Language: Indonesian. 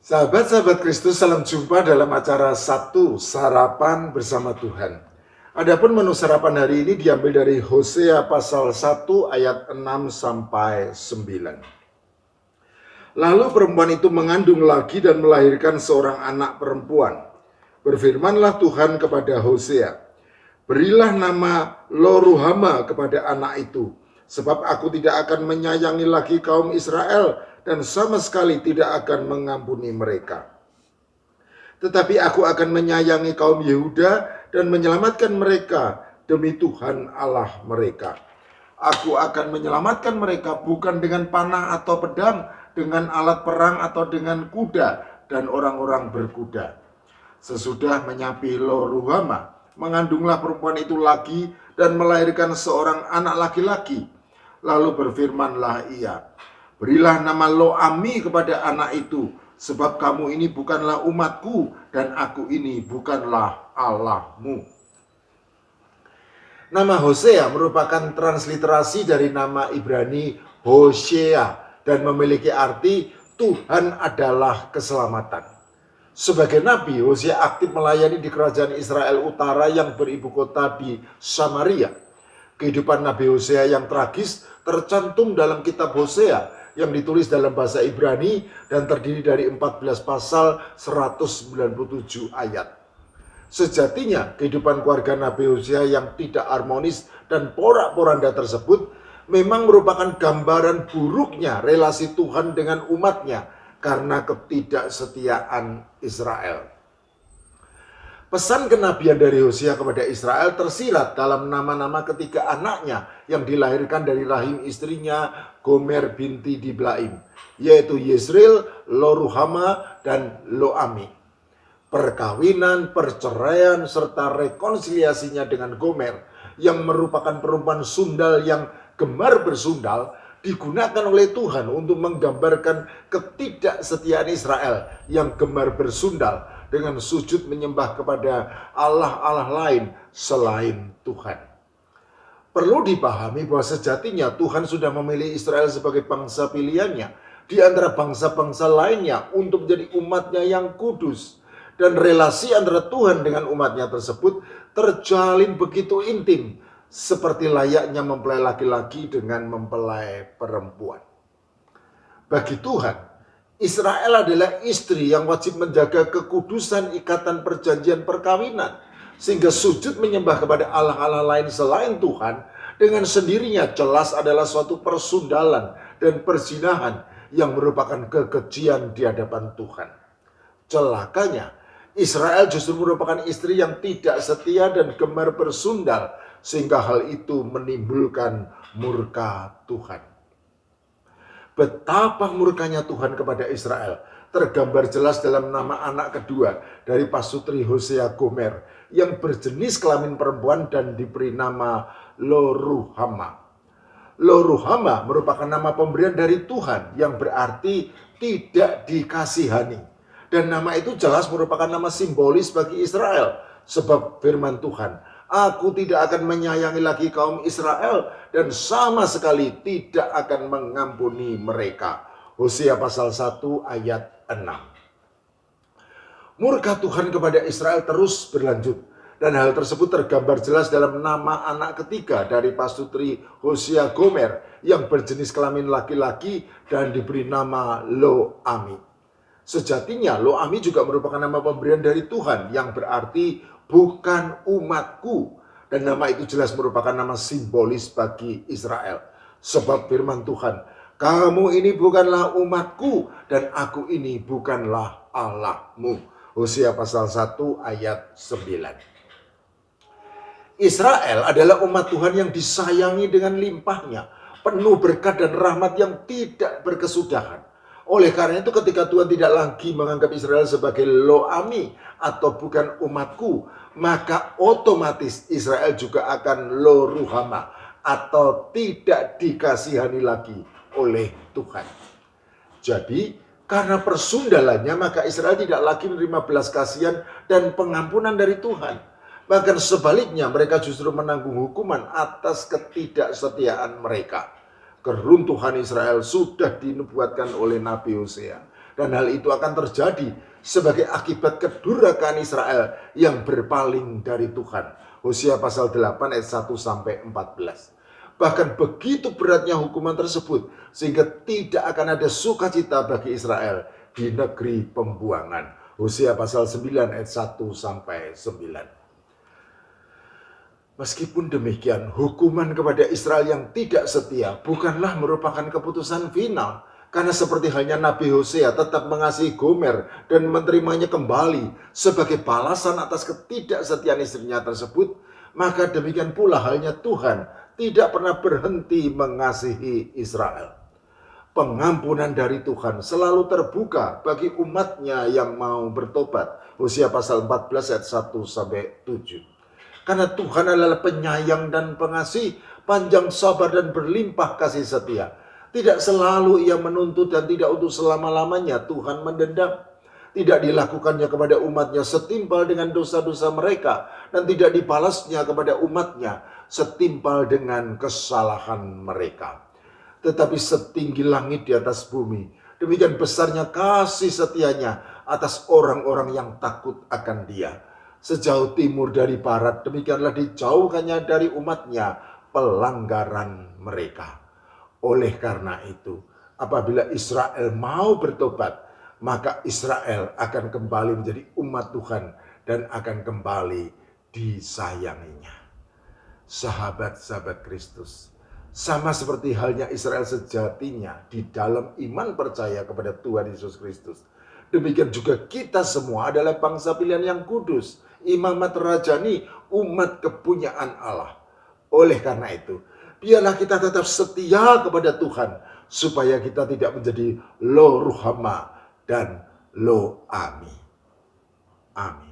Sahabat-sahabat Kristus, salam jumpa dalam acara Satu Sarapan Bersama Tuhan. Adapun menu sarapan hari ini diambil dari Hosea pasal 1 ayat 6 sampai 9. Lalu perempuan itu mengandung lagi dan melahirkan seorang anak perempuan. Berfirmanlah Tuhan kepada Hosea, berilah nama Lo-ruhama kepada anak itu, sebab aku tidak akan menyayangi lagi kaum Israel dan sama sekali tidak akan mengampuni mereka. Tetapi aku akan menyayangi kaum Yehuda dan menyelamatkan mereka demi Tuhan Allah mereka. Aku akan menyelamatkan mereka bukan dengan panah atau pedang, dengan alat perang atau dengan kuda dan orang-orang berkuda. Sesudah menyapi Lo-ruhama, mengandunglah perempuan itu lagi dan melahirkan seorang anak laki-laki. Lalu berfirmanlah ia, berilah nama Lo-ami kepada anak itu, sebab kamu ini bukanlah umatku dan aku ini bukanlah Allahmu. Nama Hosea merupakan transliterasi dari nama Ibrani Hosea dan memiliki arti Tuhan adalah keselamatan. Sebagai nabi, Hosea aktif melayani di kerajaan Israel Utara yang beribu kota di Samaria. Kehidupan Nabi Hosea yang tragis tercantum dalam kitab Hosea yang ditulis dalam bahasa Ibrani dan terdiri dari 14 pasal 197 ayat. Sejatinya kehidupan keluarga Nabi Hosea yang tidak harmonis dan porak-poranda tersebut memang merupakan gambaran buruknya relasi Tuhan dengan umatnya karena ketidaksetiaan Israel. Pesan kenabian dari Hosea kepada Israel tersirat dalam nama-nama ketiga anaknya yang dilahirkan dari rahim istrinya Gomer binti Diblaim, yaitu Yezreel, Lo-ruhama, dan Lo-ami. Perkawinan, perceraian, serta rekonsiliasinya dengan Gomer yang merupakan perempuan sundal yang gemar bersundal digunakan oleh Tuhan untuk menggambarkan ketidaksetiaan Israel yang gemar bersundal dengan sujud menyembah kepada Allah-Allah lain selain Tuhan. Perlu dipahami bahwa sejatinya Tuhan sudah memilih Israel sebagai bangsa pilihannya di antara bangsa-bangsa lainnya untuk menjadi umatnya yang kudus. Dan relasi antara Tuhan dengan umatnya tersebut terjalin begitu intim, seperti layaknya mempelai laki-laki dengan mempelai perempuan. Bagi Tuhan, Israel adalah istri yang wajib menjaga kekudusan ikatan perjanjian perkawinan, sehingga sujud menyembah kepada Allah-Allah lain selain Tuhan dengan sendirinya jelas adalah suatu persundalan dan perzinahan yang merupakan kekejian di hadapan Tuhan. Celakanya, Israel justru merupakan istri yang tidak setia dan gemar bersundal, sehingga hal itu menimbulkan murka Tuhan. Betapa murkanya Tuhan kepada Israel tergambar jelas dalam nama anak kedua dari pasutri Hosea, Gomer, yang berjenis kelamin perempuan dan diberi nama Lo-ruhama. Lo-ruhama merupakan nama pemberian dari Tuhan yang berarti tidak dikasihani. Dan nama itu jelas merupakan nama simbolis bagi Israel. Sebab firman Tuhan, aku tidak akan menyayangi lagi kaum Israel dan sama sekali tidak akan mengampuni mereka. Hosea pasal 1 ayat 6. Murka Tuhan kepada Israel terus berlanjut. Dan hal tersebut tergambar jelas dalam nama anak ketiga dari pasutri Hosea, Gomer, yang berjenis kelamin laki-laki dan diberi nama Lo-ami. Sejatinya Lo-ami juga merupakan nama pemberian dari Tuhan yang berarti bukan umatku. Dan nama itu jelas merupakan nama simbolis bagi Israel. Sebab firman Tuhan, kamu ini bukanlah umatku dan aku ini bukanlah Allahmu. Hosea pasal 1 ayat 9. Israel adalah umat Tuhan yang disayangi dengan limpahnya, penuh berkat dan rahmat yang tidak berkesudahan. Oleh karena itu ketika Tuhan tidak lagi menganggap Israel sebagai Lo-ami atau bukan umatku, maka otomatis Israel juga akan Lo-ruhama atau tidak dikasihani lagi oleh Tuhan. Jadi karena persundalannya maka Israel tidak lagi menerima belas kasihan dan pengampunan dari Tuhan. Bahkan sebaliknya mereka justru menanggung hukuman atas ketidaksetiaan mereka. Keruntuhan Israel sudah dinubuatkan oleh Nabi Hosea. Dan hal itu akan terjadi sebagai akibat kedurhakaan Israel yang berpaling dari Tuhan. Hosea pasal 8 ayat 1 sampai 14. Bahkan begitu beratnya hukuman tersebut sehingga tidak akan ada sukacita bagi Israel di negeri pembuangan. Hosea pasal 9 ayat 1 sampai 9. Meskipun demikian, hukuman kepada Israel yang tidak setia bukanlah merupakan keputusan final. Karena seperti halnya Nabi Hosea tetap mengasihi Gomer dan menerimanya kembali sebagai balasan atas ketidaksetiaan istrinya tersebut, maka demikian pula halnya Tuhan tidak pernah berhenti mengasihi Israel. Pengampunan dari Tuhan selalu terbuka bagi umatnya yang mau bertobat. Hosea pasal 14 ayat 1 sampai 7. Karena Tuhan adalah penyayang dan pengasih, panjang sabar dan berlimpah kasih setia. Tidak selalu ia menuntut dan tidak untuk selama-lamanya Tuhan mendendam. Tidak dilakukannya kepada umatnya setimpal dengan dosa-dosa mereka. Dan tidak dibalasnya kepada umatnya setimpal dengan kesalahan mereka. Tetapi setinggi langit di atas bumi, demikian besarnya kasih setianya atas orang-orang yang takut akan Dia. Sejauh timur dari barat, demikianlah dijauhkannya dari umatnya pelanggaran mereka. Oleh karena itu, apabila Israel mau bertobat, maka Israel akan kembali menjadi umat Tuhan dan akan kembali disayanginya. Sahabat-sahabat Kristus, sama seperti halnya Israel sejatinya di dalam iman percaya kepada Tuhan Yesus Kristus, demikian juga kita semua adalah bangsa pilihan yang kudus, imamat rajani, umat kepunyaan Allah. Oleh karena itu, biarlah kita tetap setia kepada Tuhan, supaya kita tidak menjadi lo ruhama dan lo ami. Amin.